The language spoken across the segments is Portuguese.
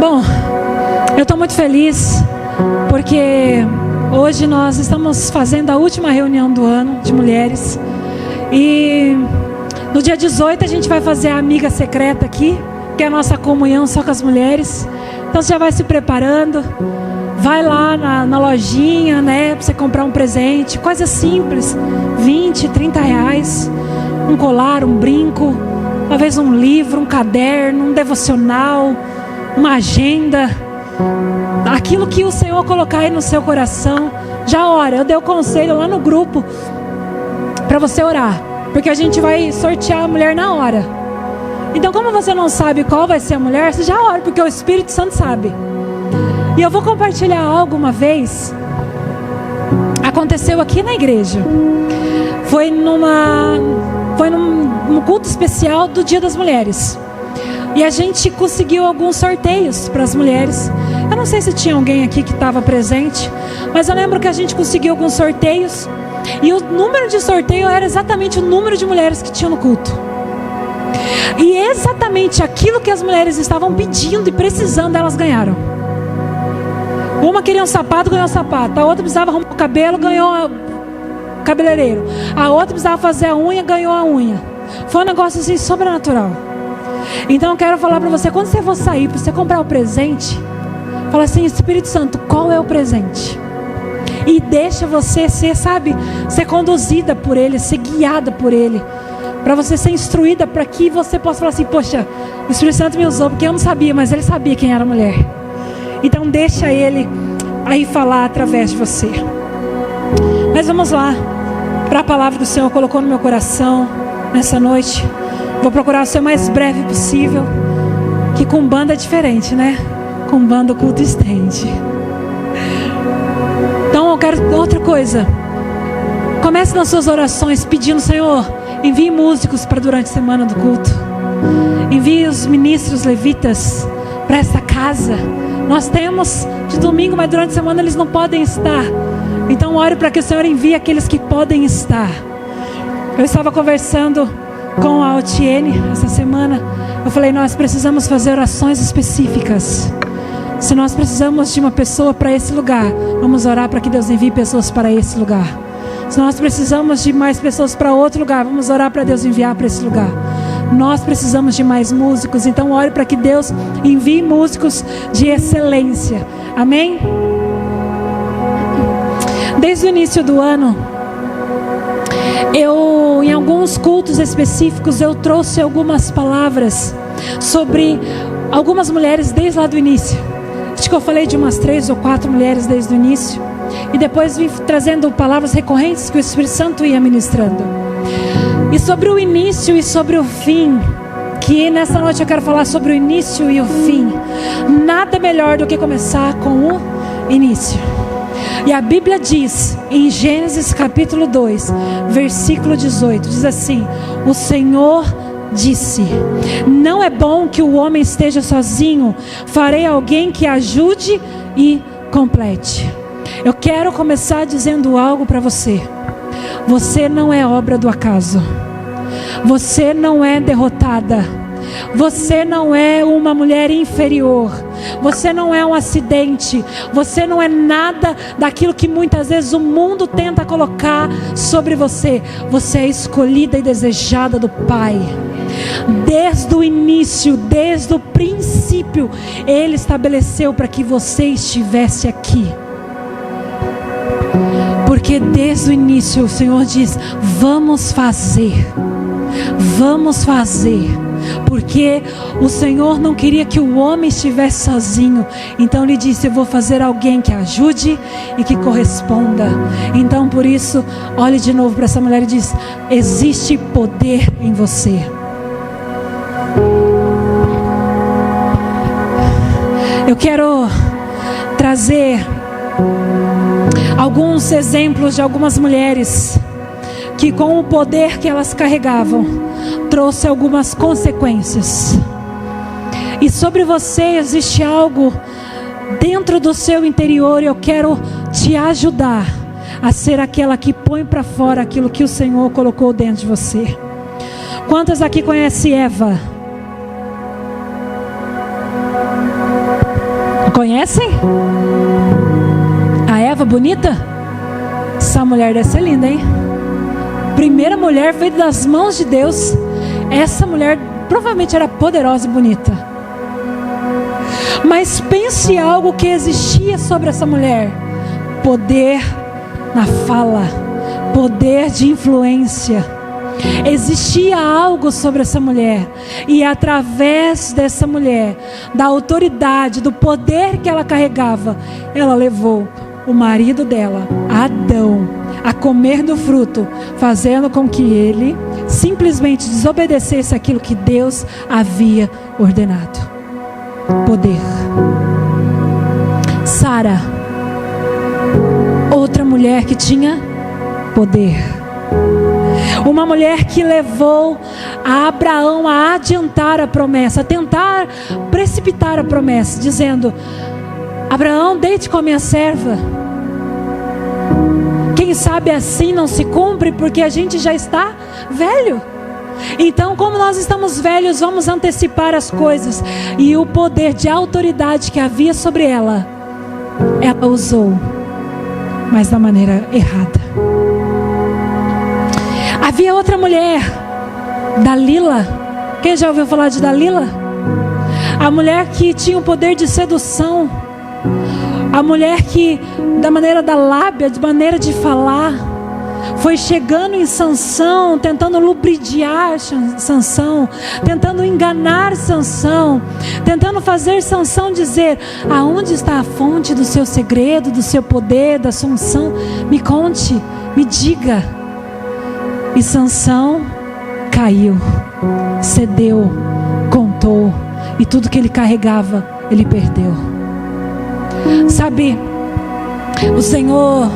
Bom, eu estou muito feliz porque hoje nós estamos fazendo a última reunião do ano de mulheres e no dia 18 a gente vai fazer a amiga secreta aqui, que é a nossa comunhão só com as mulheres. Então você já vai se preparando, vai lá na lojinha, né, para você comprar um presente, coisa simples, 20, 30 reais, um colar, um brinco, talvez um livro, um caderno, um devocional, uma agenda, aquilo que o Senhor colocar aí no seu coração. Já ora, eu dei o conselho lá no grupo para você orar, porque a gente vai sortear a mulher na hora. Então, como você não sabe qual vai ser a mulher, você já ora, porque o Espírito Santo sabe. E eu vou compartilhar algo uma vez, aconteceu aqui na igreja. Foi num culto especial do Dia das Mulheres. E a gente conseguiu alguns sorteios para as mulheres. Eu não sei se tinha alguém aqui que estava presente, mas eu lembro que a gente conseguiu alguns sorteios. E o número de sorteio era exatamente o número de mulheres que tinham no culto. E exatamente aquilo que as mulheres estavam pedindo e precisando, elas ganharam. Uma queria um sapato, ganhou um sapato. A outra precisava arrumar o cabelo, ganhou o cabeleireiro. A outra precisava fazer a unha, ganhou a unha. Foi um negócio assim sobrenatural. Então eu quero falar para você, quando você for sair, para você comprar o presente, fala assim: Espírito Santo, qual é o presente? E deixa você ser, sabe, ser conduzida por Ele, ser guiada por Ele, para você ser instruída, para que você possa falar assim: poxa, o Espírito Santo me usou, porque eu não sabia, mas Ele sabia quem era a mulher. Então deixa Ele aí falar através de você. Mas vamos lá, para a palavra que o Senhor colocou no meu coração nessa noite. Vou procurar ser o mais breve possível, que com banda é diferente, né? Com banda o culto estende. Então eu quero outra coisa. Comece nas suas orações pedindo: Senhor, envie músicos para durante a semana do culto. Envie os ministros levitas para essa casa. Nós temos de domingo, mas durante a semana eles não podem estar. Então ore para que o Senhor envie aqueles que podem estar. Eu estava conversando com a Altiene essa semana. Eu falei: nós precisamos fazer orações específicas. Se nós precisamos de uma pessoa para esse lugar, vamos orar para que Deus envie pessoas para esse lugar. Se nós precisamos de mais pessoas para outro lugar, vamos orar para Deus enviar para esse lugar. Nós precisamos de mais músicos, então ore para que Deus envie músicos de excelência. Amém? Desde o início do ano, em alguns cultos específicos, eu trouxe algumas palavras sobre algumas mulheres desde lá do início. Acho que eu falei de umas 3 ou 4 mulheres desde o início. E depois vim trazendo palavras recorrentes que o Espírito Santo ia ministrando. E sobre o início e sobre o fim, que nessa noite eu quero falar sobre o início e o fim. Nada melhor do que começar com o início. E a Bíblia diz, em Gênesis capítulo 2, versículo 18, diz assim: o Senhor disse: não é bom que o homem esteja sozinho, farei alguém que ajude e complete. Eu quero começar dizendo algo para você. Você não é obra do acaso. Você não é derrotada. Você não é uma mulher inferior. Você não é um acidente. Você não é nada daquilo que muitas vezes o mundo tenta colocar sobre você. Você é escolhida e desejada do Pai. Desde o início, desde o princípio, Ele estabeleceu para que você estivesse aqui. Porque desde o início o Senhor diz: vamos fazer. Vamos fazer. Porque o Senhor não queria que o homem estivesse sozinho. Então Ele disse: eu vou fazer alguém que ajude e que corresponda. Então por isso, olhe de novo para essa mulher e diz: existe poder em você. Eu quero trazer alguns exemplos de algumas mulheres que, com o poder que elas carregavam, trouxe algumas consequências. E sobre você existe algo dentro do seu interior, e eu quero te ajudar a ser aquela que põe para fora aquilo que o Senhor colocou dentro de você. Quantas aqui conhecem Eva? Conhecem? A Eva bonita? Essa mulher deve ser linda, hein? Primeira mulher feita das mãos de Deus. Essa mulher provavelmente era poderosa e bonita. Mas pense algo que existia sobre essa mulher: poder na fala, poder de influência. Existia algo sobre essa mulher, e através dessa mulher, da autoridade, do poder que ela carregava, ela levou o marido dela, Adão, a comer do fruto, fazendo com que ele simplesmente desobedecesse aquilo que Deus havia ordenado. Poder. Sara, outra mulher que tinha poder. Uma mulher que levou a Abraão a adiantar a promessa, a tentar precipitar a promessa, dizendo: Abraão, deite com a minha serva. Quem sabe assim não se cumpre, porque a gente já está velho. Então, como nós estamos velhos, vamos antecipar as coisas. E o poder de autoridade que havia sobre ela, ela usou, mas da maneira errada. Havia outra mulher, Dalila. Quem já ouviu falar de Dalila? A mulher que tinha o poder de sedução. A mulher que, da maneira da lábia, de maneira de falar, foi chegando em Sansão, tentando lubridiar Sansão, tentando enganar Sansão, tentando fazer Sansão dizer: aonde está a fonte do seu segredo, do seu poder, da sua unção? Me conte, me diga. E Sansão caiu, cedeu, contou, e tudo que ele carregava, ele perdeu. Sabe, o Senhor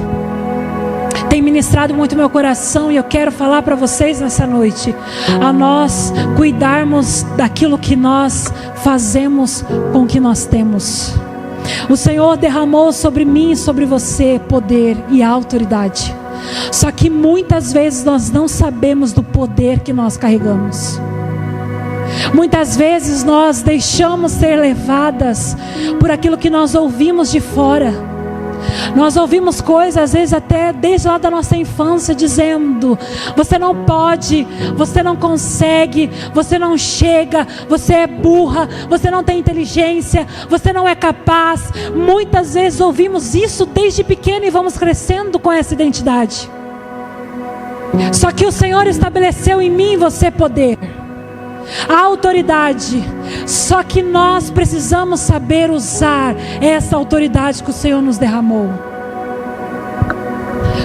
tem ministrado muito meu coração, e eu quero falar para vocês nessa noite, a nós cuidarmos daquilo que nós fazemos com o que nós temos. O Senhor derramou sobre mim e sobre você poder e autoridade. Só que muitas vezes nós não sabemos do poder que nós carregamos. Muitas vezes nós deixamos ser levadas por aquilo que nós ouvimos de fora. Nós ouvimos coisas, às vezes até desde lá da nossa infância, dizendo: você não pode, você não consegue, você não chega, você é burra, você não tem inteligência, você não é capaz. Muitas vezes ouvimos isso desde pequeno e vamos crescendo com essa identidade. Só que o Senhor estabeleceu em mim e você poder, a autoridade. Só que nós precisamos saber usar essa autoridade que o Senhor nos derramou.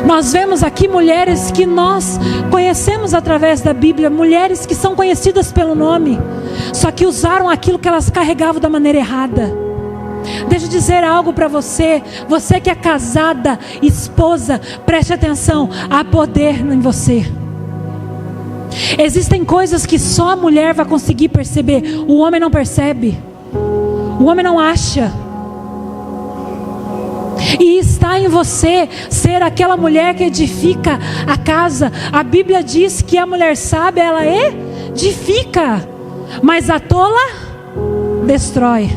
Nós vemos aqui mulheres que nós conhecemos através da Bíblia, mulheres que são conhecidas pelo nome, só que usaram aquilo que elas carregavam da maneira errada. Deixa eu dizer algo para você, você que é casada, esposa, preste atenção, há poder em você. Existem coisas que só a mulher vai conseguir perceber, o homem não percebe, o homem não acha. E está em você ser aquela mulher que edifica a casa. A Bíblia diz que a mulher sábia, ela edifica, mas a tola destrói.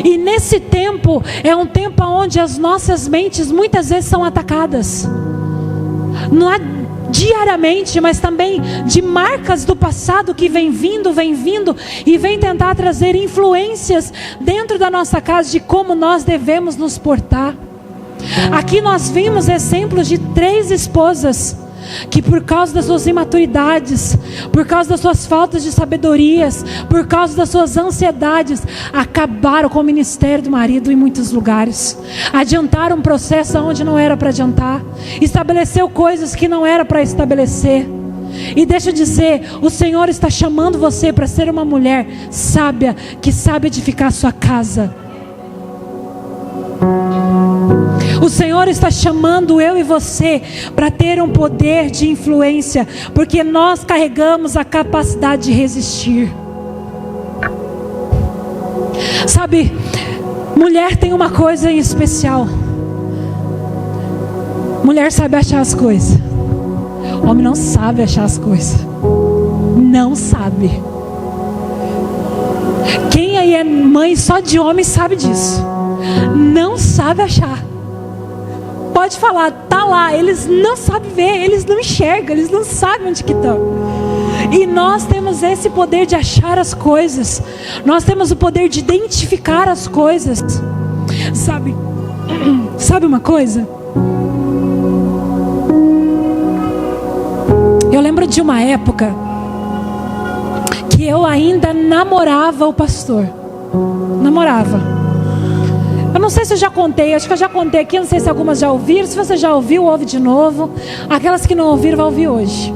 E nesse tempo, é um tempo onde as nossas mentes muitas vezes são atacadas. Não é diariamente, mas também de marcas do passado que vem vindo e vem tentar trazer influências dentro da nossa casa de como nós devemos nos portar. Aqui nós vimos exemplos de 3 esposas que, por causa das suas imaturidades, por causa das suas faltas de sabedorias, por causa das suas ansiedades, acabaram com o ministério do marido em muitos lugares. Adiantaram um processo onde não era para adiantar, estabeleceu coisas que não era para estabelecer. E deixa eu dizer, o Senhor está chamando você para ser uma mulher sábia, que sabe edificar a sua casa. O Senhor está chamando eu e você para ter um poder de influência, porque nós carregamos a capacidade de resistir. Sabe, mulher tem uma coisa em especial. Mulher sabe achar as coisas. Homem não sabe achar as coisas. Não sabe. Quem aí é Mãe só de homem sabe disso. Não sabe achar. Pode falar, tá lá. Eles não sabem ver, eles não enxergam, eles não sabem onde que estão. E nós temos esse poder de achar as coisas. Nós temos o poder de identificar as coisas. Sabe uma coisa? Eu lembro de uma época que eu ainda namorava o pastor. Namorava. Eu não sei se eu já contei, acho que eu já contei aqui, não sei se algumas já ouviram. Se você já ouviu, ouve de novo. Aquelas que não ouviram, vai ouvir hoje.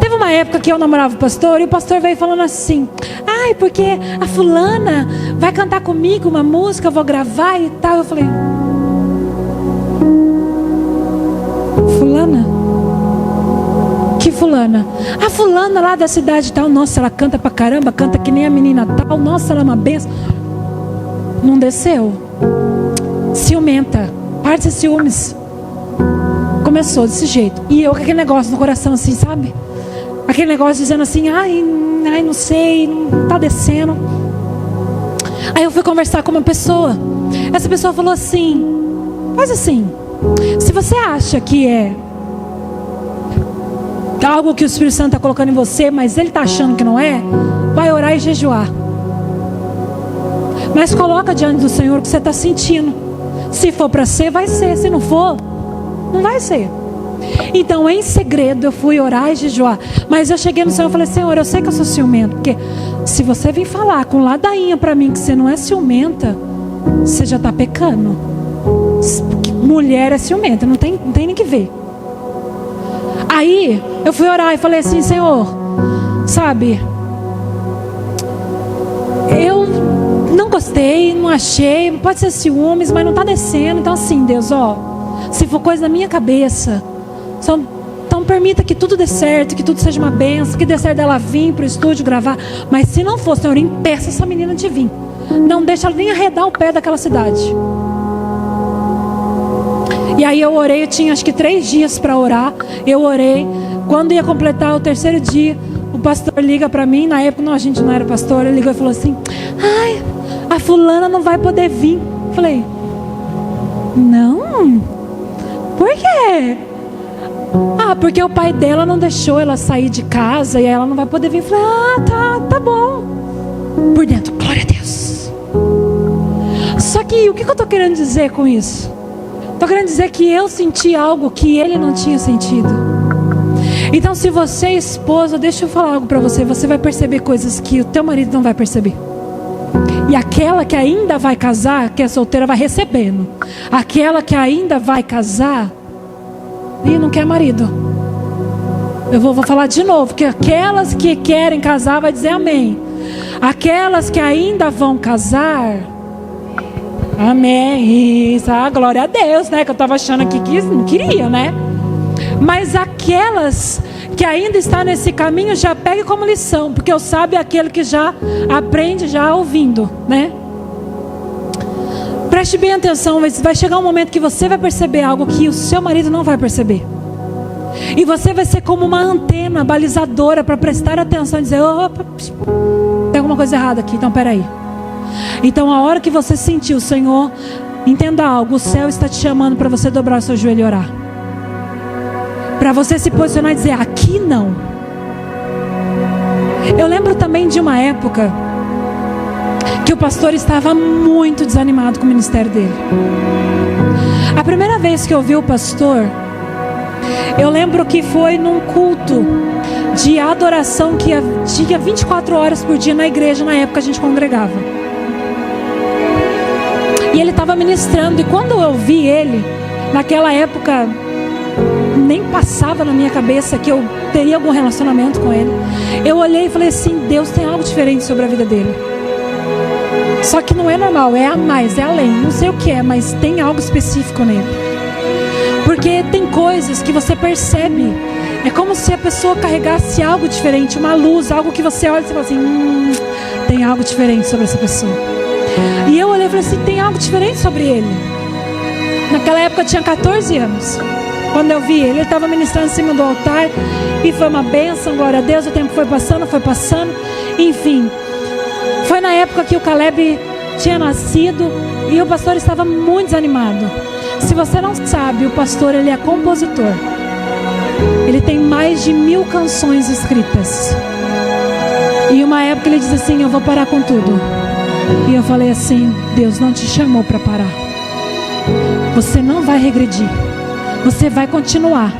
Teve uma época que eu namorava o pastor e o pastor veio falando assim: ai, porque a fulana vai cantar comigo uma música, eu vou gravar e tal. Eu falei: fulana? Que fulana? A fulana lá da cidade tal. Nossa, ela canta pra caramba, canta que nem a menina tal. Nossa, ela é uma benção. Não desceu. Ciumenta. Parte de ciúmes. Começou desse jeito. E eu com aquele negócio no coração assim, sabe? Aquele negócio dizendo assim: ai, não sei, não tá descendo. Aí eu fui conversar com uma pessoa. Essa pessoa falou assim: faz assim, se você acha que é algo que o Espírito Santo está colocando em você, mas ele está achando que não é, vai orar e jejuar. Mas coloca diante do Senhor o que você está sentindo. Se for para ser, vai ser. Se não for, não vai ser. Então, em segredo, eu fui orar e jejuar. Mas eu cheguei no Senhor e falei: Senhor, eu sei que eu sou ciumento. Porque se você vir falar com ladainha para mim que você não é ciumenta, você já está pecando. Porque mulher é ciumenta, não tem nem que ver. Aí, eu fui orar e falei assim: Senhor, sabe, eu não gostei, não achei, pode ser ciúmes, mas não está descendo. Então assim, Deus, se for coisa da minha cabeça, então permita que tudo dê certo, que tudo seja uma bênção, que dê certo dela vir para o estúdio gravar. Mas se não for, Senhor, impeça essa menina de vir. Não deixa ela nem arredar o pé daquela cidade. E aí eu orei, eu tinha acho que 3 dias para orar. Eu orei. Quando ia completar o 3º dia, o pastor liga para mim. Na época a gente não era pastor. Ele ligou e falou assim: ai, a fulana não vai poder vir. Falei: não? Por quê? Ah, porque o pai dela não deixou ela sair de casa e ela não vai poder vir. Falei: ah, tá bom. Por dentro, glória a Deus. Só que o que eu estou querendo dizer com isso? Estou querendo dizer que eu senti algo que ele não tinha sentido. Então, se você é esposa, deixa eu falar algo para você. Você vai perceber coisas que o teu marido não vai perceber. E aquela que ainda vai casar, que é solteira, vai recebendo. Aquela que ainda vai casar e não quer marido. Eu vou falar de novo, que aquelas que querem casar vai dizer amém. Aquelas que ainda vão casar, amém. Isso, glória a Deus, né? Que eu estava achando aqui que não queria, né? Mas aquelas que ainda está nesse caminho, já pegue como lição, porque eu sabe aquele que já aprende já ouvindo, né? Preste bem atenção, vai chegar um momento que você vai perceber algo que o seu marido não vai perceber. E você vai ser como uma antena balizadora para prestar atenção e dizer: opa, tem alguma coisa errada aqui, então peraí. Então a hora que você sentir o Senhor, entenda algo, o céu está te chamando para você dobrar o seu joelho e orar. Para você se posicionar e dizer: aqui não. Eu lembro também de uma época que o pastor estava muito desanimado com o ministério dele. A primeira vez que eu vi o pastor, eu lembro que foi num culto de adoração que tinha 24 horas por dia na igreja. Na época a gente congregava. E ele estava ministrando. E quando eu vi ele, naquela época nem passava na minha cabeça que eu teria algum relacionamento com ele. Eu olhei e falei assim: Deus tem algo diferente sobre a vida dele. Só que não é normal, é a mais, é além. Não sei o que é, mas tem algo específico nele. Porque tem coisas que você percebe. É como se a pessoa carregasse algo diferente, uma luz, algo que você olha e você fala assim: tem algo diferente sobre essa pessoa. E eu olhei e falei assim: tem algo diferente sobre ele. Naquela época eu tinha 14 anos. Quando eu vi ele estava ministrando em cima do altar. E foi uma bênção, glória a Deus. O tempo foi passando. Enfim, foi na época que o Caleb tinha nascido e o pastor estava muito desanimado. Se você não sabe, o pastor, ele é compositor. Ele tem mais de 1000 canções escritas. E uma época ele disse assim: eu vou parar com tudo. E eu falei assim: Deus não te chamou para parar. Você não vai regredir. Você vai continuar.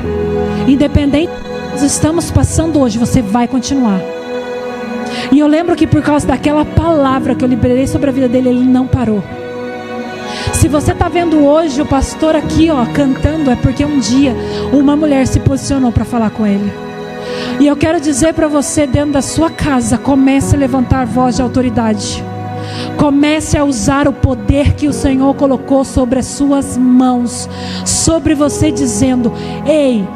Independente do que nós estamos passando hoje, você vai continuar. E eu lembro que por causa daquela palavra que eu liberei sobre a vida dele, ele não parou. Se você está vendo hoje o pastor aqui, cantando, é porque um dia uma mulher se posicionou para falar com ele. E eu quero dizer para você, dentro da sua casa, comece a levantar voz de autoridade. Comece a usar o poder que o Senhor colocou sobre as suas mãos, sobre você, dizendo: ei,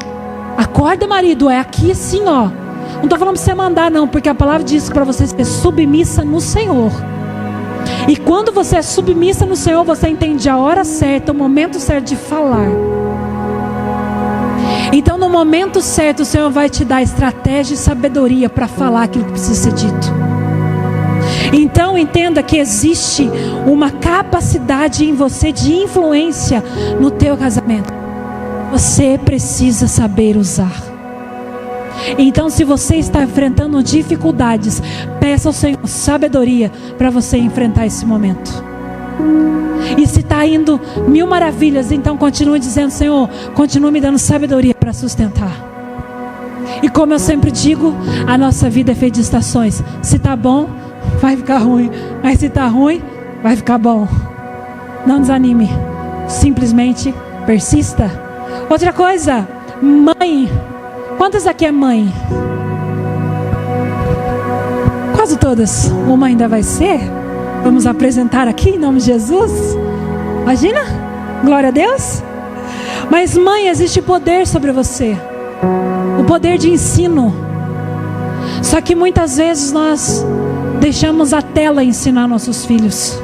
acorda, marido, é aqui assim, Não estou falando para você mandar não, porque a palavra diz para você ser submissa no Senhor. E quando você é submissa no Senhor, você entende a hora certa, o momento certo de falar. Então no momento certo o Senhor vai te dar estratégia e sabedoria para falar aquilo que precisa ser dito. Então entenda que existe uma capacidade em você de influência no teu casamento. Você precisa saber usar. Então, se você está enfrentando dificuldades, peça ao Senhor sabedoria para você enfrentar esse momento. E se está indo 1000 maravilhas, então continue dizendo: Senhor, continue me dando sabedoria para sustentar. E como eu sempre digo, a nossa vida é feita de estações. Se está bom, vai ficar ruim. Mas se está ruim, vai ficar bom. Não desanime. Simplesmente persista. Outra coisa, mãe. Quantas aqui é mãe? Quase todas. Uma ainda vai ser. Vamos apresentar aqui em nome de Jesus. Imagina? Glória a Deus. Mas mãe, existe poder sobre você. O poder de ensino. Só que muitas vezes nós deixamos a tela ensinar nossos filhos.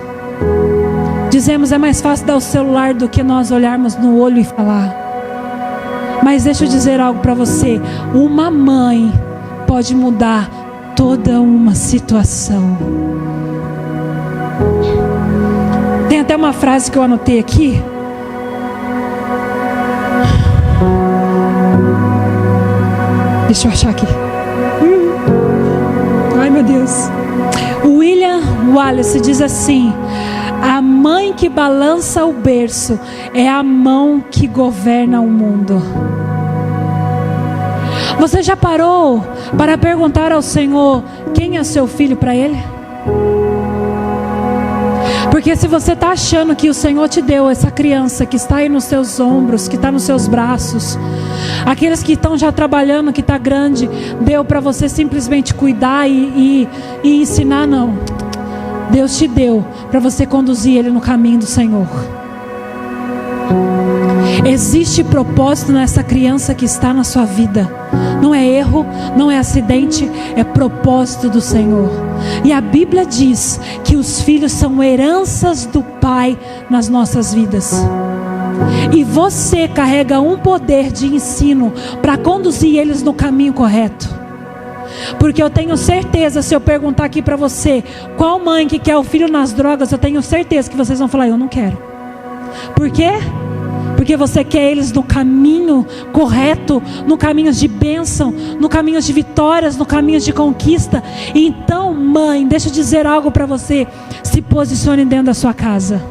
Dizemos: é mais fácil dar o celular do que nós olharmos no olho e falar. Mas deixa eu dizer algo para você. Uma mãe pode mudar toda uma situação. Tem até uma frase que eu anotei aqui. Deixa eu achar aqui. Ai, meu Deus. William Wallace diz assim: a mãe que balança o berço é a mão que governa o mundo. Você já parou para perguntar ao Senhor quem é seu filho para Ele? Porque se você está achando que o Senhor te deu essa criança que está aí nos seus ombros, que está nos seus braços, aqueles que estão já trabalhando, que está grande, deu para você simplesmente cuidar e ensinar, não. Deus te deu para você conduzir ele no caminho do Senhor. Existe propósito nessa criança que está na sua vida. Não é erro, não é acidente, é propósito do Senhor. E a Bíblia diz que os filhos são heranças do Pai nas nossas vidas. E você carrega um poder de ensino para conduzir eles no caminho correto. Porque eu tenho certeza, se eu perguntar aqui para você, qual mãe que quer o filho nas drogas, eu tenho certeza que vocês vão falar: eu não quero. Por quê? Porque você quer eles no caminho correto, no caminho de bênção, no caminho de vitórias, no caminho de conquista. Então, mãe, deixa eu dizer algo para você: se posicione dentro da sua casa.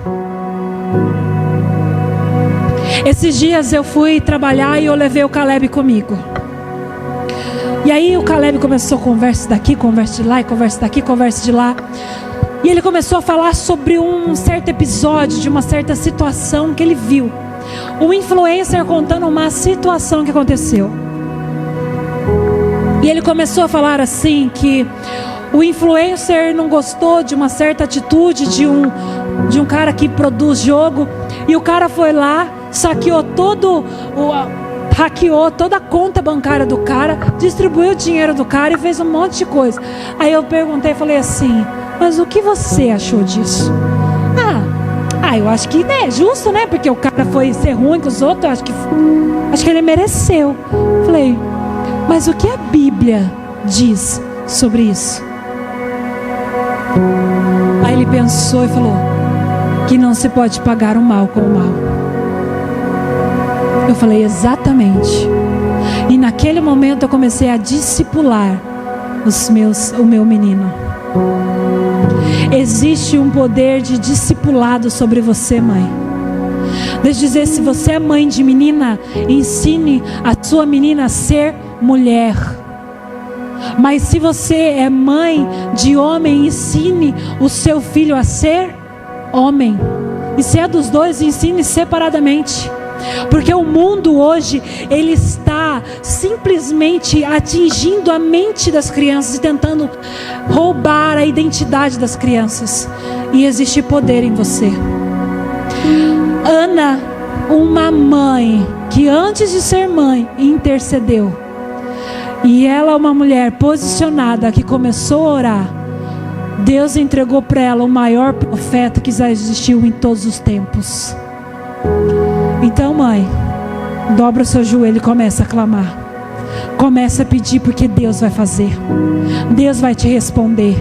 Esses dias eu fui trabalhar e eu levei o Caleb comigo. E aí o Caleb começou a conversa daqui, conversa de lá, e conversa daqui, conversa de lá. E ele começou a falar sobre um certo episódio, de uma certa situação que ele viu. Um influencer contando uma situação que aconteceu. E ele começou a falar assim, que o influencer não gostou de uma certa atitude de um cara que produz jogo. E o cara foi lá, hackeou toda a conta bancária do cara, distribuiu o dinheiro do cara e fez um monte de coisa. Aí eu perguntei, falei assim: mas o que você achou disso? Eu acho que é justo, né? Porque o cara foi ser ruim com os outros, acho que ele mereceu. Falei: mas o que a Bíblia diz sobre isso? ele pensou e falou que não se pode pagar o mal com o mal. Eu falei, exatamente. E naquele momento eu comecei a discipular o meu menino. Existe um poder de discipulado sobre você, mãe. Deixa eu dizer, se você é mãe de menina, ensine a sua menina a ser mulher. Mas se você é mãe de homem, ensine o seu filho a ser homem. E se é dos dois, ensine separadamente. Porque o mundo hoje, ele está simplesmente atingindo a mente das crianças e tentando roubar a identidade das crianças. E existe poder em você. Ana, uma mãe que antes de ser mãe intercedeu. E ela é uma mulher posicionada que começou a orar. Deus entregou para ela o maior profeta que já existiu em todos os tempos. Então, mãe, dobra o seu joelho e começa a clamar. Começa a pedir, porque Deus vai fazer. Deus vai te responder.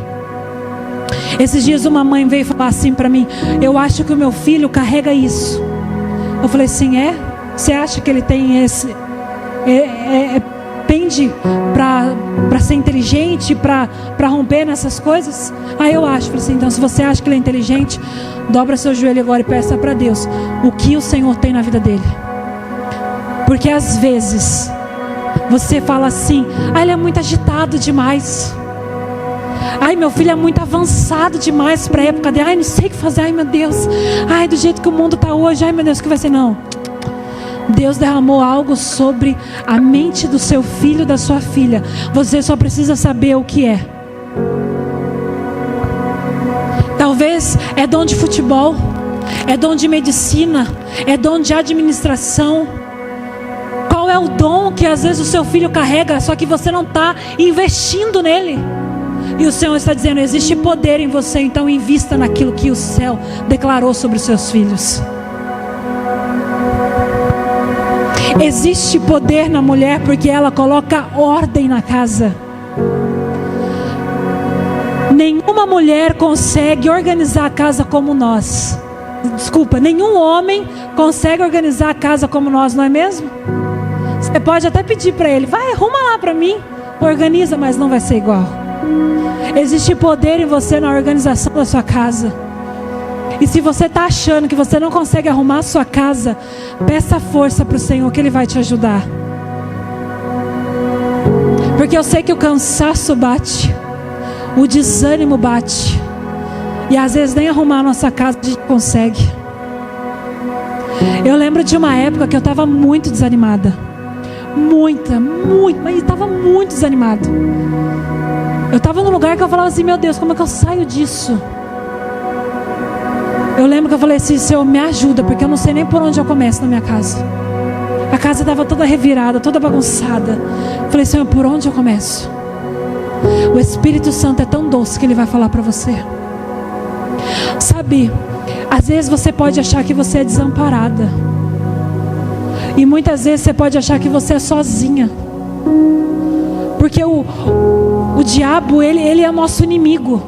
Esses dias uma mãe veio falar assim para mim: eu acho que o meu filho carrega isso. Eu falei assim, Você acha que ele tem esse... pende para ser inteligente, para romper nessas coisas? Eu acho. Falei assim, então se você acha que ele é inteligente, dobra seu joelho agora e peça para Deus o que o Senhor tem na vida dele. Porque às vezes você fala assim, ele é muito agitado demais. Meu filho é muito avançado demais para a época dele. Não sei o que fazer. Meu Deus. Do jeito que o mundo está hoje. Meu Deus, o que vai ser? Não. Deus derramou algo sobre a mente do seu filho, da sua filha. Você só precisa saber o que é. Talvez é dom de futebol, é dom de medicina, é dom de administração. Qual é o dom que às vezes o seu filho carrega, só que você não está investindo nele? E o Senhor está dizendo, existe poder em você, então invista naquilo que o céu declarou sobre os seus filhos. Existe poder na mulher porque ela coloca ordem na casa. Nenhuma mulher consegue organizar a casa como nós. Nenhum homem consegue organizar a casa como nós, não é mesmo? Você pode até pedir para ele, vai, arruma lá para mim, organiza, mas não vai ser igual. Existe poder em você na organização da sua casa. E se você está achando que você não consegue arrumar a sua casa, peça força para o Senhor que Ele vai te ajudar. Porque eu sei que o cansaço bate, o desânimo bate, e às vezes nem arrumar a nossa casa a gente consegue. Eu lembro de uma época que eu estava muito desanimada. Mas estava muito desanimada. Eu estava num lugar que eu falava assim, meu Deus, como é que eu saio disso? Eu lembro que eu falei assim, Senhor, me ajuda, porque eu não sei nem por onde eu começo na minha casa. A casa estava toda revirada, toda bagunçada. Eu falei, Senhor, por onde eu começo? O Espírito Santo é tão doce que Ele vai falar para você. Sabe, às vezes você pode achar que você é desamparada. E muitas vezes você pode achar que você é sozinha. Porque o diabo, ele é nosso inimigo.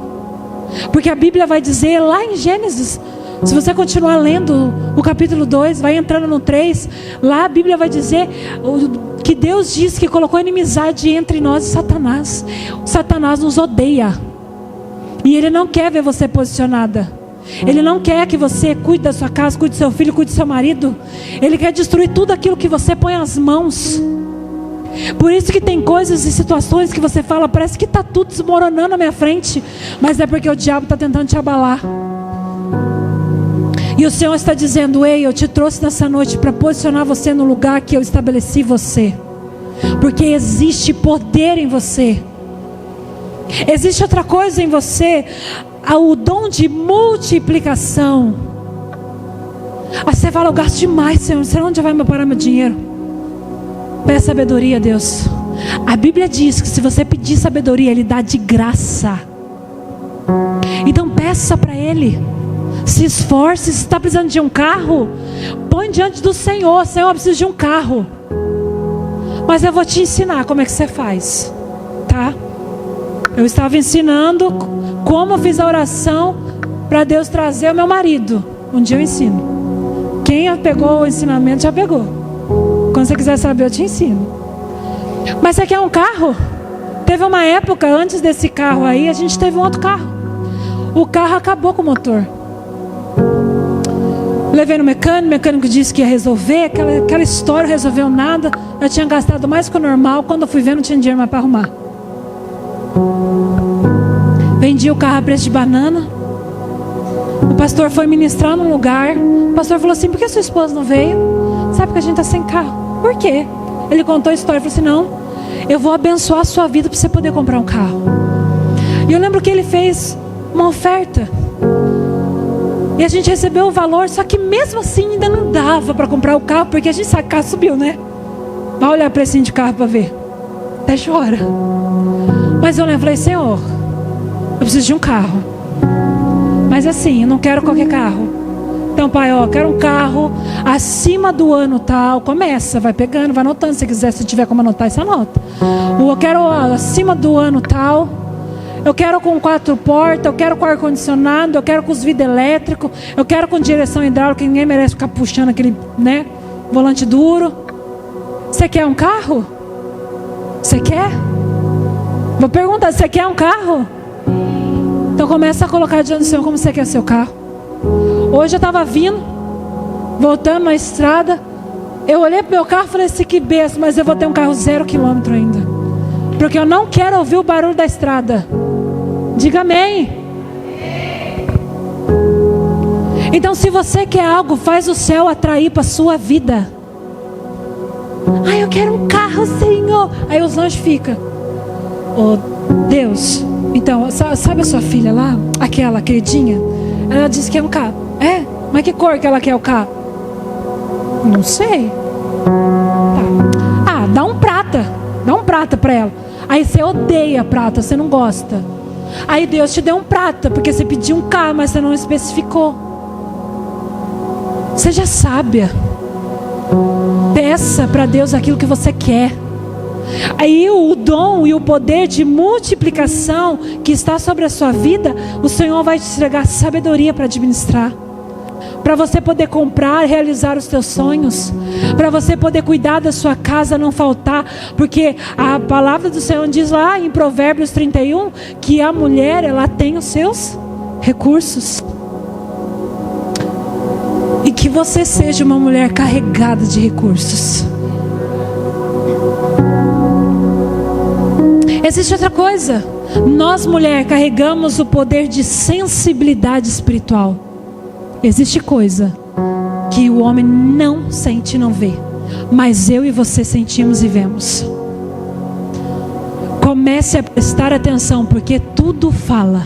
Porque a Bíblia vai dizer lá em Gênesis, se você continuar lendo o capítulo 2, vai entrando no 3, lá a Bíblia vai dizer que Deus diz que colocou inimizade entre nós e Satanás. Satanás nos odeia. E ele não quer ver você posicionada. Ele não quer que você cuide da sua casa, cuide do seu filho, cuide do seu marido. Ele quer destruir tudo aquilo que você põe as mãos. Por isso que tem coisas e situações que você fala, parece que está tudo desmoronando na minha frente, mas é porque o diabo está tentando te abalar. E o Senhor está dizendo, ei, eu te trouxe nessa noite para posicionar você no lugar que eu estabeleci você. Porque existe poder em você. Existe outra coisa em você, o dom de multiplicação. Você fala, eu gasto demais, Senhor, não sei onde vai parar meu dinheiro. Peça sabedoria a Deus. A Bíblia diz que se você pedir sabedoria, Ele dá de graça. Então peça para Ele. Se esforce. Se está precisando de um carro, põe diante do Senhor. Senhor, eu preciso de um carro. Mas eu vou te ensinar como é que você faz, tá? Eu estava ensinando como eu fiz a oração para Deus trazer o meu marido. Um dia eu ensino. Quem pegou o ensinamento já pegou. Quando você quiser saber, eu te ensino. Mas você quer um carro? Teve uma época, antes desse carro aí, a gente teve um outro carro. O carro acabou com o motor. Levei no mecânico, o mecânico disse que ia resolver. Aquela história, não resolveu nada. Eu tinha gastado mais que o normal. Quando eu fui ver, não tinha dinheiro mais para arrumar. Vendi o carro a preço de banana. O pastor foi ministrar num lugar. O pastor falou assim: por que sua esposa não veio? Sabe que a gente está sem carro. Por quê? Ele contou a história e falou assim: não, eu vou abençoar a sua vida para você poder comprar um carro. E eu lembro que ele fez uma oferta. E a gente recebeu o valor. Só que mesmo assim ainda não dava para comprar o carro. Porque a gente sabe que o carro subiu, né? Vai olhar o precinho de carro para ver. Até chora. Mas eu falei: Senhor, eu preciso de um carro. Mas assim, eu não quero qualquer carro. Então, pai, eu quero um carro acima do ano tal. Começa, vai pegando, vai anotando. Se quiser, se tiver como anotar, você anota. Eu quero acima do ano tal. Eu quero com 4 portas. Eu quero com ar-condicionado. Eu quero com os vidros elétricos. Eu quero com direção hidráulica. Ninguém merece ficar puxando aquele, né, volante duro. Você quer um carro? Você quer? Vou perguntar: você quer um carro? Então começa a colocar diante do Senhor como você quer seu carro. Hoje eu estava vindo, voltando na estrada. Eu olhei para o meu carro e falei assim: que besta, mas eu vou ter um carro 0 km ainda. Porque eu não quero ouvir o barulho da estrada. Diga amém. Então, se você quer algo, faz o céu atrair para a sua vida. Ai, eu quero um carro, Senhor. Aí os anjos ficam: oh Deus. Então, sabe a sua filha lá? Aquela queridinha? Ela disse que é um carro. É? Mas que cor que ela quer o carro? Não sei. Tá. Ah, dá um prata. Dá um prata para ela. Aí você odeia prata, você não gosta. Aí Deus te deu um prata, porque você pediu um carro, mas você não especificou. Seja sábia. Peça para Deus aquilo que você quer. Aí o dom e o poder de multiplicação que está sobre a sua vida, o Senhor vai te entregar sabedoria para administrar, para você poder comprar, realizar os teus sonhos, para você poder cuidar da sua casa, não faltar, porque a palavra do Senhor diz lá em Provérbios 31 que a mulher, ela tem os seus recursos. E que você seja uma mulher carregada de recursos. Existe outra coisa. Nós, mulher, carregamos o poder de sensibilidade espiritual. Existe coisa que o homem não sente e não vê, mas eu e você sentimos e vemos. Comece a prestar atenção, porque tudo fala.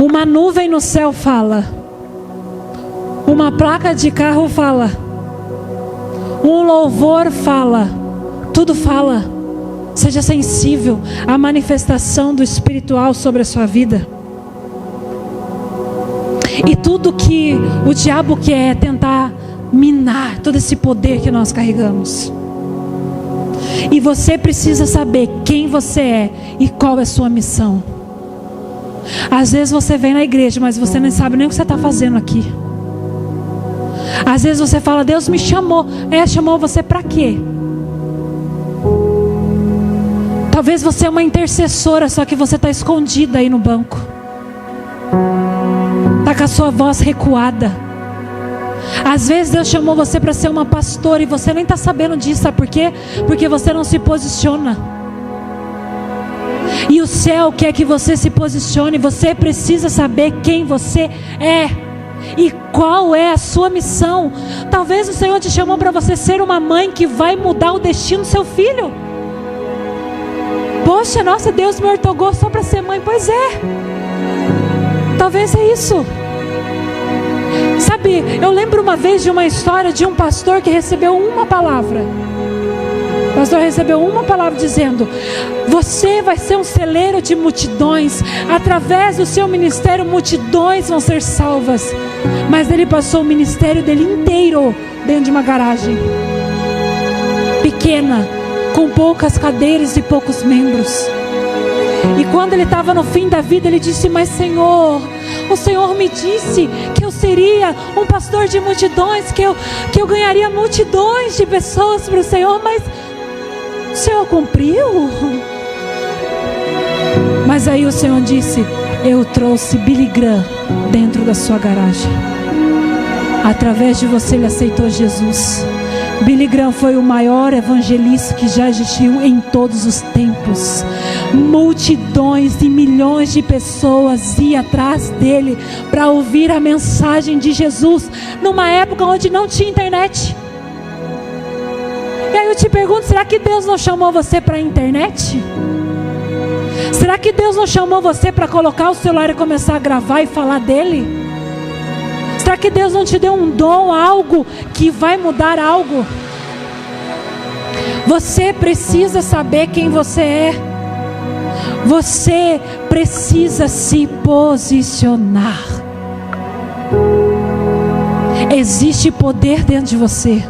Uma nuvem no céu fala. Uma placa de carro fala. Um louvor fala. Tudo fala. Seja sensível à manifestação do espiritual sobre a sua vida. E tudo que o diabo quer é tentar minar todo esse poder que nós carregamos. E você precisa saber quem você é e qual é a sua missão. Às vezes você vem na igreja, mas você não sabe nem o que você está fazendo aqui. Às vezes você fala: Deus me chamou. Chamou você para quê? Talvez você é uma intercessora, só que você está escondida aí no banco. Está com a sua voz recuada. Às vezes Deus chamou você para ser uma pastora e você nem está sabendo disso. Sabe por quê? Porque você não se posiciona. E o céu quer que você se posicione. Você precisa saber quem você é e qual é a sua missão. Talvez o Senhor te chamou para você ser uma mãe que vai mudar o destino do seu filho. Poxa, nossa, Deus me ortogou só para ser mãe. Pois é. Talvez é isso. Sabe, eu lembro uma vez de uma história de um pastor que recebeu uma palavra. O pastor recebeu uma palavra dizendo: você vai ser um celeiro de multidões. Através do seu ministério, multidões vão ser salvas. Mas ele passou o ministério dele inteiro dentro de uma garagem pequena, com poucas cadeiras e poucos membros. E quando ele estava no fim da vida, ele disse: mas Senhor, O Senhor me disse que eu seria um pastor de multidões, que eu ganharia multidões de pessoas para o Senhor, mas o Senhor cumpriu? Mas aí o Senhor disse: eu trouxe Billy Graham dentro da sua garagem. Através de você ele aceitou Jesus. Billy Graham foi o maior evangelista que já existiu em todos os tempos. Multidões e milhões de pessoas iam atrás dele para ouvir a mensagem de Jesus, numa época onde não tinha internet. E aí eu te pergunto, será que Deus não chamou você para a internet? Será que Deus não chamou você para colocar o celular e começar a gravar e falar dele? Será que Deus não te deu um dom, algo que vai mudar algo? Você precisa saber quem você é. Você precisa se posicionar. Existe poder dentro de você.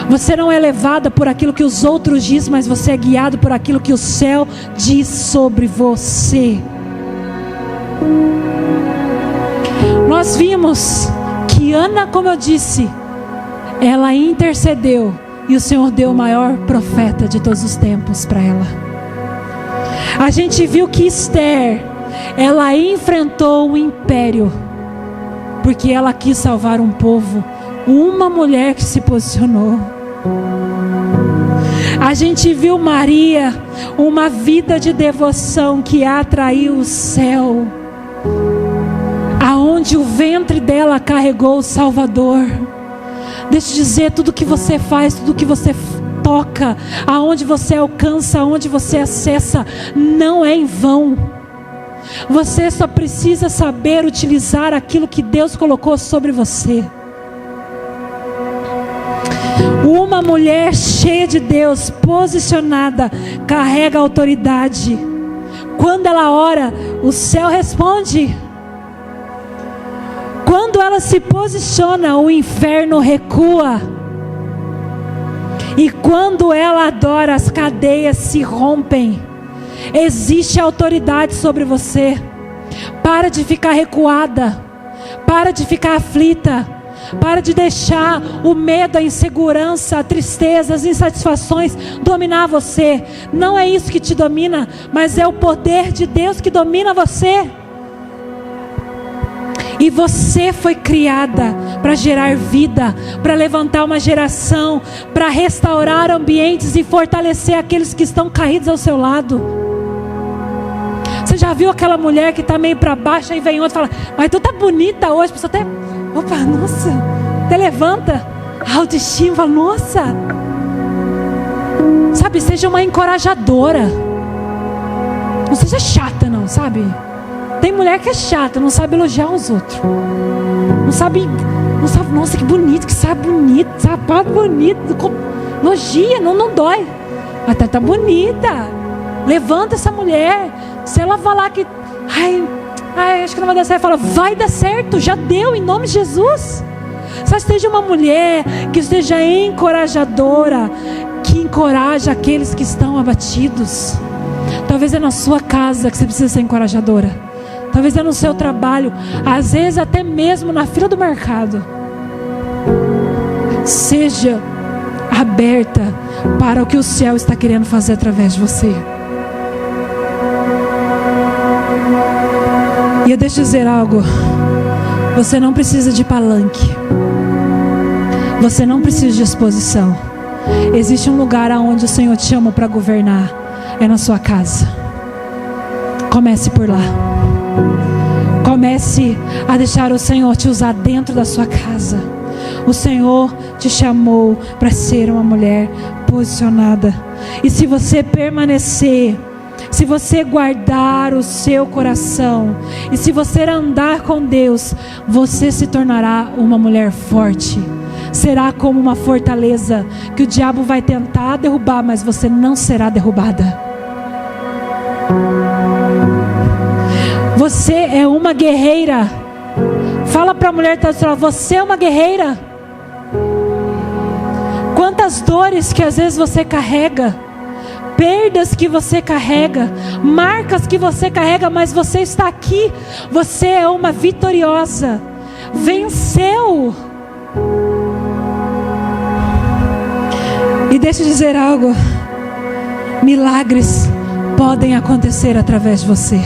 Você não é levada por aquilo que os outros dizem, mas você é guiado por aquilo que o céu diz sobre você. Nós vimos que Ana, como eu disse, ela intercedeu e o Senhor deu o maior profeta de todos os tempos para ela. A gente viu que Esther, ela enfrentou o império porque ela quis salvar um povo. Uma mulher que se posicionou. A gente viu Maria, uma vida de devoção que atraiu o céu, aonde o ventre dela carregou o Salvador. Deixa eu dizer, tudo que você faz, tudo que você toca, aonde você alcança, aonde você acessa, não é em vão. Você só precisa saber utilizar aquilo que Deus colocou sobre você. Uma mulher cheia de Deus, posicionada, carrega autoridade. Quando ela ora, o céu responde. Quando ela se posiciona, o inferno recua. E quando ela adora, as cadeias se rompem. Existe autoridade sobre você. Para de ficar recuada. Para de ficar aflita. Para de deixar o medo, a insegurança, a tristeza, as insatisfações dominar você. Não é isso que te domina, mas é o poder de Deus que domina você. E você foi criada para gerar vida, para levantar uma geração, para restaurar ambientes e fortalecer aqueles que estão caídos ao seu lado. Você já viu aquela mulher que está meio para baixo, aí vem outra e fala: mas tu tá bonita hoje, a pessoa até... Opa, nossa, até levanta a autoestima, fala: nossa. Sabe, seja uma encorajadora. Não seja chata não, sabe? Tem mulher que é chata, não sabe elogiar os outros. Não sabe, nossa, que bonito, que sabe bonito, sapato bonito. Elogia, não dói. Até tá bonita. Levanta essa mulher. Se ela falar que... Ai, acho que não vai dar certo. Fala: vai dar certo, já deu, em nome de Jesus. Só esteja uma mulher que esteja encorajadora, que encoraja aqueles que estão abatidos. Talvez é na sua casa que você precisa ser encorajadora. Talvez é no seu trabalho. Às vezes até mesmo na fila do mercado. Seja aberta para o que o céu está querendo fazer através de você. E eu deixo dizer algo. Você não precisa de palanque. Você não precisa de exposição. Existe um lugar aonde o Senhor te chama para governar. É na sua casa. Comece por lá. Comece a deixar o Senhor te usar dentro da sua casa. O Senhor te chamou para ser uma mulher posicionada. E se você permanecer, se você guardar o seu coração, e se você andar com Deus, você se tornará uma mulher forte. Será como uma fortaleza que o diabo vai tentar derrubar, mas você não será derrubada. Você é uma guerreira. Fala para a mulher que está do seu lado: você é uma guerreira. Quantas dores que às vezes você carrega, perdas que você carrega, marcas que você carrega, mas você está aqui, você é uma vitoriosa, venceu. E deixa eu dizer algo, milagres podem acontecer através de você.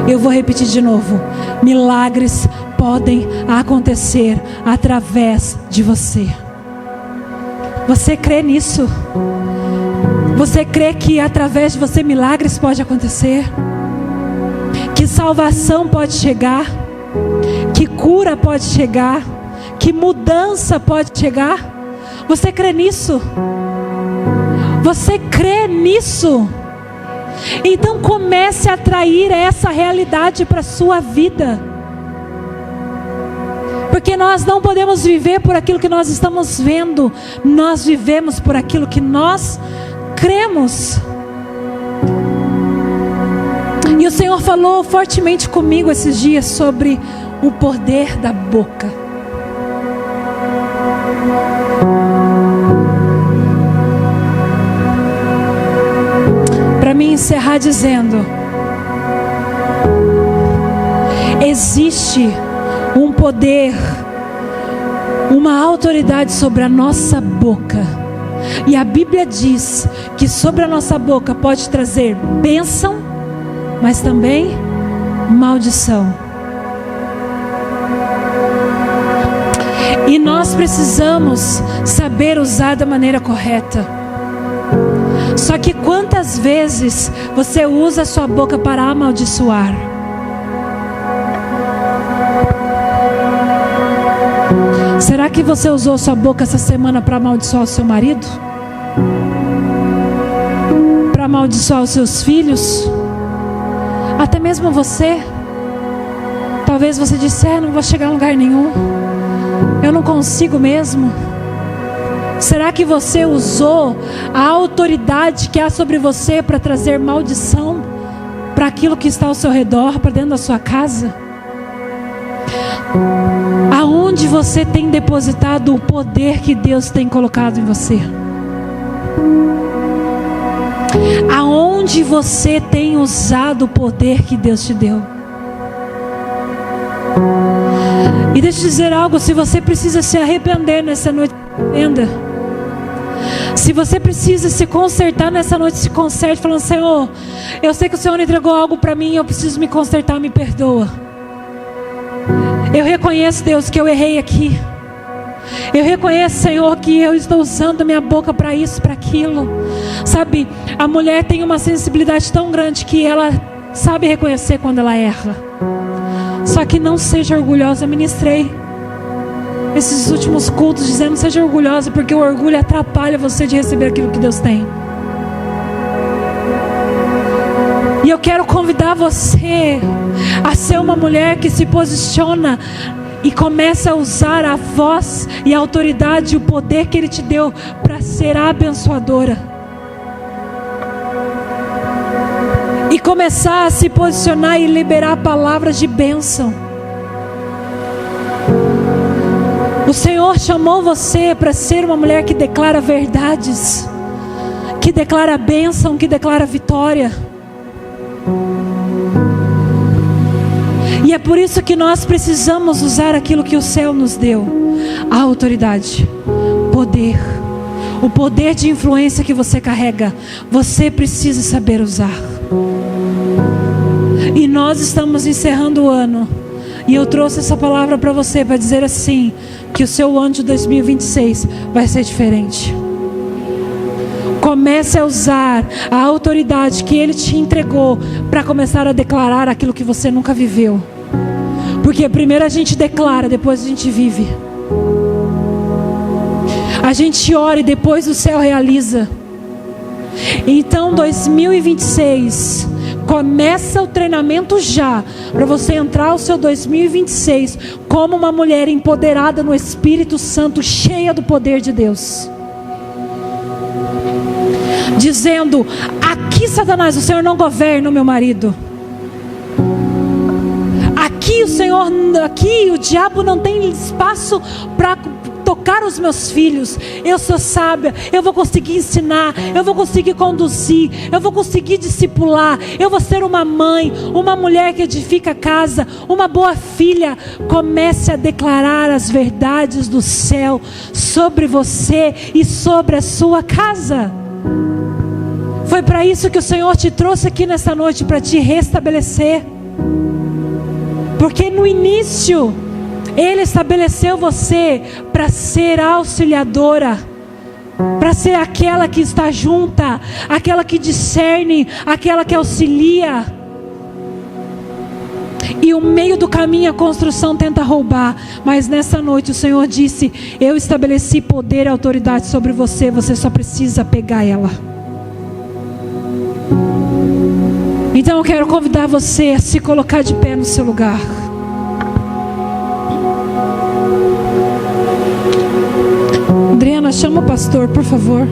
Eu vou repetir de novo, milagres podem acontecer através de você. Você crê nisso? Você crê que através de você milagres podem acontecer? Que salvação pode chegar? Que cura pode chegar? Que mudança pode chegar? Você crê nisso? Você crê nisso? Então comece a atrair essa realidade para a sua vida. Porque nós não podemos viver por aquilo que nós estamos vendo. Nós vivemos por aquilo que nós cremos. E o Senhor falou fortemente comigo esses dias sobre o poder da boca. Para mim encerrar dizendo: existe um poder, uma autoridade sobre a nossa boca. E a Bíblia diz que sobre a nossa boca pode trazer bênção, mas também maldição. E nós precisamos saber usar da maneira correta. Só que quantas vezes você usa a sua boca para amaldiçoar? Será que você usou sua boca essa semana para amaldiçoar o seu marido? Para amaldiçoar os seus filhos? Até mesmo você? Talvez você disse: não vou chegar a lugar nenhum, eu não consigo mesmo. Será que você usou a autoridade que há sobre você para trazer maldição para aquilo que está ao seu redor, para dentro da sua casa? Aonde você tem depositado o poder que Deus tem colocado em você? Aonde você tem usado o poder que Deus te deu? E deixa eu dizer algo: se você precisa se arrepender nessa noite, arrependa. Se você precisa se consertar nessa noite, se conserte, falando: Senhor, eu sei que o Senhor entregou algo para mim, eu preciso me consertar, me perdoa. Eu reconheço, Deus, que eu errei aqui. Eu reconheço, Senhor, que eu estou usando a minha boca para isso, para aquilo. Sabe, a mulher tem uma sensibilidade tão grande que ela sabe reconhecer quando ela erra. Só que não seja orgulhosa. Eu ministrei esses últimos cultos dizendo: seja orgulhosa, porque o orgulho atrapalha você de receber aquilo que Deus tem. E eu quero convidar você a ser uma mulher que se posiciona e começa a usar a voz e a autoridade e o poder que Ele te deu para ser abençoadora. E começar a se posicionar e liberar palavras de bênção. O Senhor chamou você para ser uma mulher que declara verdades, que declara bênção, que declara vitória. E é por isso que nós precisamos usar aquilo que o céu nos deu: a autoridade, poder, o poder de influência que você carrega. Você precisa saber usar. E nós estamos encerrando o ano, e eu trouxe essa palavra para você, para dizer assim, que o seu ano de 2026 vai ser diferente. Comece a usar a autoridade que Ele te entregou para começar a declarar aquilo que você nunca viveu. Porque primeiro a gente declara, depois a gente vive. A gente ora e depois o céu realiza. Então 2026, começa o treinamento já, para você entrar o seu 2026 como uma mulher empoderada no Espírito Santo, cheia do poder de Deus. Dizendo: aqui, Satanás, o Senhor não governa o meu marido. Aqui o Senhor, aqui o diabo não tem espaço para tocar os meus filhos. Eu sou sábia, eu vou conseguir ensinar, eu vou conseguir conduzir, eu vou conseguir discipular, eu vou ser uma mãe, uma mulher que edifica a casa, uma boa filha. Comece a declarar as verdades do céu sobre você e sobre a sua casa. Foi para isso que o Senhor te trouxe aqui nessa noite, para te restabelecer. Porque no início Ele estabeleceu você para ser auxiliadora, para ser aquela que está junta, aquela que discerne, aquela que auxilia. E o meio do caminho a construção tenta roubar. Mas nessa noite o Senhor disse: eu estabeleci poder e autoridade sobre você. Você só precisa pegar ela. Então eu quero convidar você a se colocar de pé no seu lugar. Adriana, chama o pastor, por favor.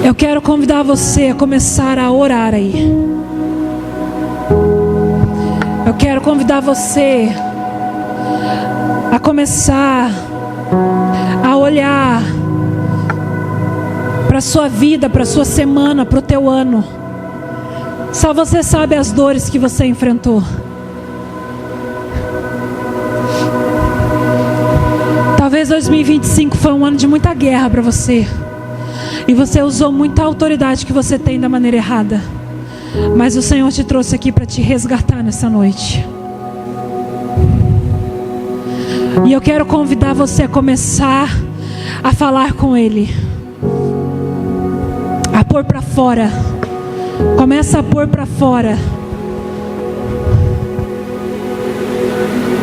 Eu quero convidar você a começar a orar aí. Eu quero convidar você a começar a olhar para a sua vida, para a sua semana, para o teu ano. Só você sabe as dores que você enfrentou. Talvez 2025 foi um ano de muita guerra para você. E você usou muita autoridade que você tem da maneira errada. Mas o Senhor te trouxe aqui para te resgatar nessa noite. E eu quero convidar você a começar a falar com Ele, a pôr para fora. Começa a pôr para fora.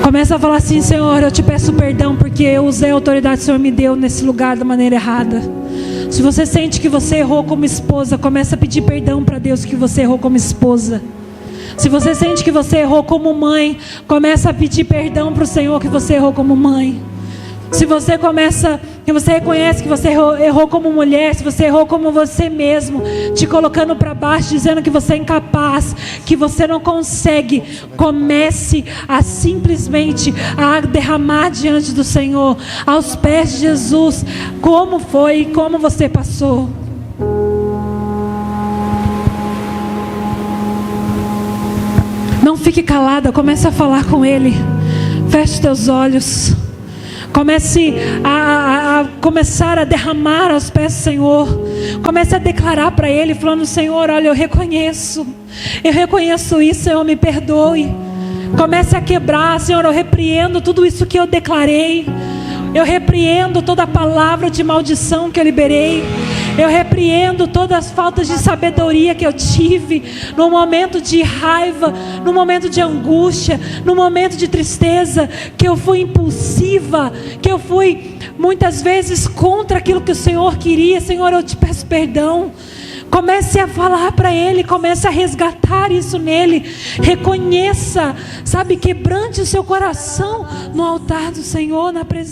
Começa a falar assim: Senhor, eu te peço perdão porque eu usei a autoridade que o Senhor me deu nesse lugar da maneira errada. Se você sente que você errou como esposa, começa a pedir perdão para Deus que você errou como esposa. Se você sente que você errou como mãe, começa a pedir perdão para o Senhor que você errou como mãe. Se você reconhece que você errou como mulher, se você errou como você mesmo, te colocando para baixo, dizendo que você é incapaz, que você não consegue, comece a simplesmente a derramar diante do Senhor, aos pés de Jesus, como foi e como você passou. Não fique calada, comece a falar com Ele. Feche teus olhos. Comece a começar a derramar aos pés do Senhor. Comece a declarar para Ele, falando: Senhor, olha, eu reconheço isso, Senhor, me perdoe. Comece a quebrar: Senhor, eu repreendo tudo isso que eu declarei. Eu repreendo toda a palavra de maldição que eu liberei. Eu repreendo todas as faltas de sabedoria que eu tive no momento de raiva, no momento de angústia, no momento de tristeza, que eu fui impulsiva, que eu fui muitas vezes contra aquilo que o Senhor queria. Senhor, eu te peço perdão. Comece a falar para Ele, comece a resgatar isso nele. Reconheça, sabe, quebrante o seu coração no altar do Senhor, na presença.